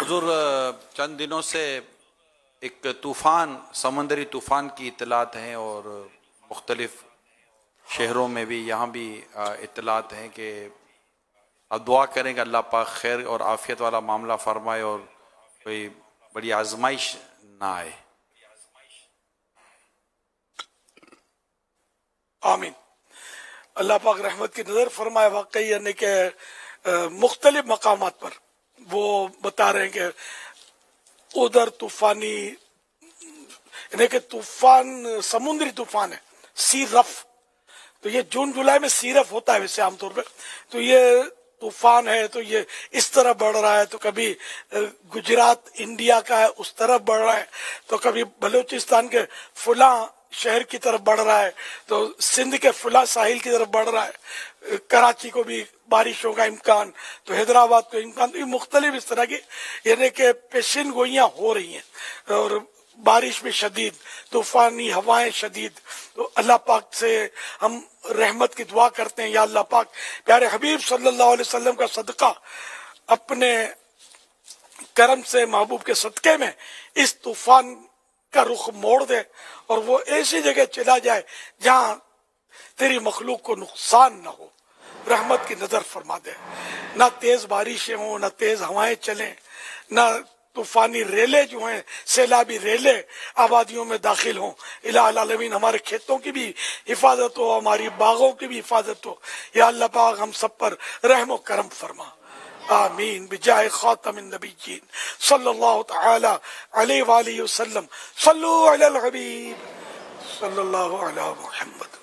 حضور چند دنوں سے ایک طوفان، سمندری طوفان کی اطلاعات ہیں اور مختلف شہروں میں بھی، یہاں بھی اطلاعات ہیں کہ اب دعا کریں کہ اللہ پاک خیر اور عافیت والا معاملہ فرمائے اور کوئی بڑی آزمائش نہ آئے۔ آمین۔ اللہ پاک رحمت کی نظر فرمائے۔ واقعی یعنی کہ مختلف مقامات پر وہ بتا رہے ہیں کہ ادھر طوفانی، یعنی کہ طوفان سمندری طوفان ہے، سی رف۔ تو یہ جون جولائی میں سی رف ہوتا ہے ویسے عام طور پہ، تو یہ طوفان ہے تو یہ اس طرح بڑھ رہا ہے، تو کبھی گجرات انڈیا کا ہے اس طرف بڑھ رہا ہے، تو کبھی بلوچستان کے فلاں شہر کی طرف بڑھ رہا ہے، تو سندھ کے فلاں ساحل کی طرف بڑھ رہا ہے، کراچی کو بھی بارشوں کا امکان، تو حیدرآباد کو امکان، تو یہ مختلف اس طرح کی یعنی کہ پیشین گوئیاں ہو رہی ہیں، اور بارش بھی شدید، طوفانی ہوائیں شدید۔ تو اللہ پاک سے ہم رحمت کی دعا کرتے ہیں، یا اللہ پاک پیارے حبیب صلی اللہ علیہ وسلم کا صدقہ اپنے کرم سے، محبوب کے صدقے میں اس طوفان کا رخ موڑ دے، اور وہ ایسی جگہ چلا جائے جہاں تیری مخلوق کو نقصان نہ ہو، رحمت کی نظر فرما دے، نہ تیز بارشیں ہوں، نہ تیز ہوائیں چلیں، نہ طوفانی ریلیں جو ہیں، سیلابی ریلیں آبادیوں میں داخل ہوں۔ الہ العالمین ہمارے کھیتوں کی بھی حفاظت ہو، ہماری باغوں کی بھی حفاظت ہو، یا اللہ پاک ہم سب پر رحم و کرم فرما، آمین بجائے خاتم النبیین صلی اللہ تعالی علیہ وآلہ وسلم۔ صلو علی الحبیب صلی اللہ علی محمد۔